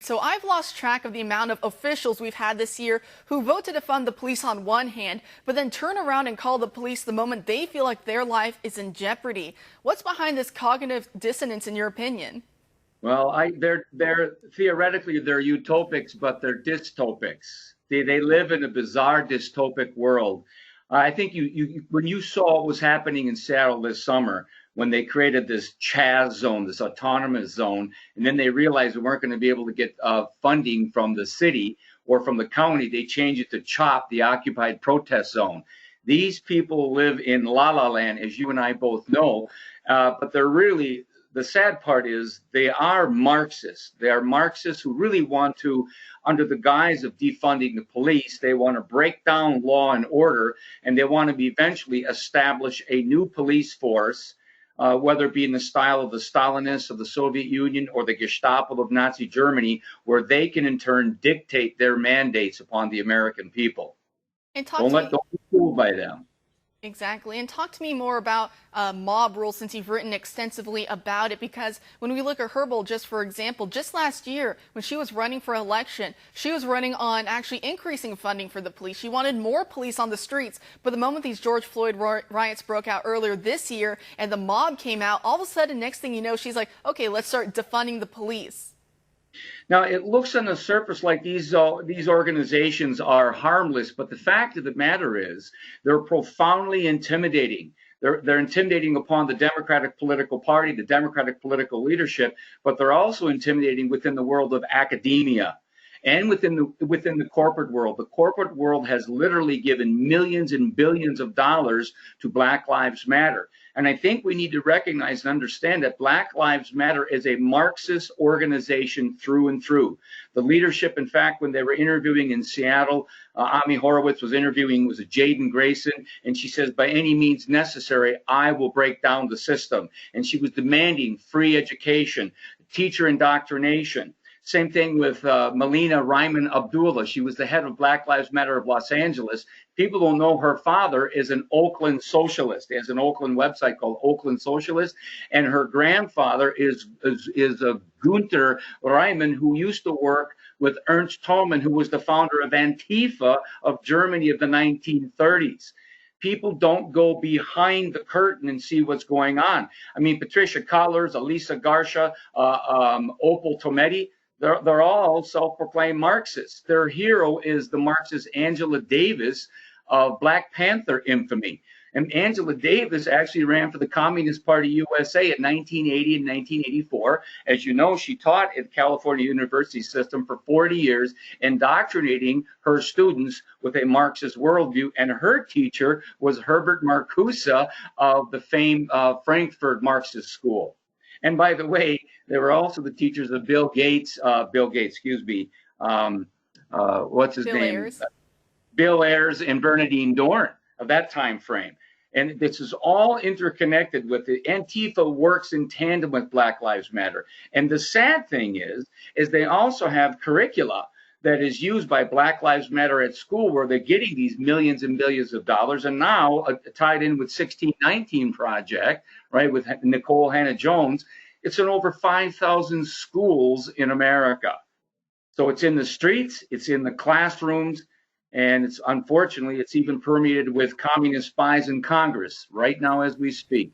So I've lost track of the amount of officials we've had this year who vote to defund the police on one hand, but then turn around and call the police the moment they feel like their life is in jeopardy. What's behind this cognitive dissonance, in your opinion? Well, they're theoretically they're utopics, but they're dystopics. They live in a bizarre dystopic world. I think when you saw what was happening in Seattle this summer, when they created this Chaz zone, this autonomous zone, and then they realized they weren't going to be able to get funding from the city or from the county, they changed it to CHOP, the occupied protest zone. These people live in La La Land, as you and I both know, but they're really, the sad part is they are Marxists. They are Marxists who really want to, under the guise of defunding the police, they want to break down law and order, and they want to eventually establish a new police force, whether it be in the style of the Stalinists of the Soviet Union or the Gestapo of Nazi Germany, where they can in turn dictate their mandates upon the American people. And Don't be fooled by them. Exactly. And talk to me more about mob rule, since you've written extensively about it, because when we look at Herbold, just for example, just last year when she was running for election, she was running on actually increasing funding for the police. She wanted more police on the streets. But the moment these George Floyd riots broke out earlier this year and the mob came out, all of a sudden, next thing you know, she's like, okay, let's start defunding the police. Now, it looks on the surface like these organizations are harmless, but the fact of the matter is they're profoundly intimidating. They're intimidating upon the Democratic political party, the Democratic political leadership, but they're also intimidating within the world of academia and within the corporate world. The corporate world has literally given millions and billions of dollars to Black Lives Matter. And I think we need to recognize and understand that Black Lives Matter is a Marxist organization through and through. The leadership, in fact, when they were interviewing in Seattle, Ami Horowitz was interviewing, was Jaden Grayson, and she says, by any means necessary, I will break down the system. And she was demanding free education, teacher indoctrination. Same thing with Melina Ryman Abdullah. She was the head of Black Lives Matter of Los Angeles. People don't know her father is an Oakland socialist. He has an Oakland website called Oakland Socialist. And her grandfather is Gunther Ryman, who used to work with Ernst Tellman, who was the founder of Antifa of Germany of the 1930s. People don't go behind the curtain and see what's going on. I mean, Patricia Collars, Elisa Garcia, Opal Tometi, they're all self-proclaimed Marxists. Their hero is the Marxist Anджела Дэвис of Black Panther infamy. And Anджela Дэвис actually ran for the Communist Party USA in 1980 and 1984. As you know, she taught at California University system for 40 years, indoctrinating her students with a Marxist worldview. And her teacher was Herbert Marcuse of the famed Frankfurt Marxist School. And by the way, they were also the teachers of Bill Gates, what's his name? Bill Ayers and Bernardine Dohrn of that time frame. And this is all interconnected with it. Antifa works in tandem with Black Lives Matter. And the sad thing is they also have curricula that is used by Black Lives Matter at school, where they're getting these millions and billions of dollars. And now tied in with 1619 Project, right, with Nicole Hannah-Jones, it's in over 5,000 schools in America. So it's in the streets, it's in the classrooms, and it's unfortunately, it's even permeated with communist spies in Congress right now as we speak.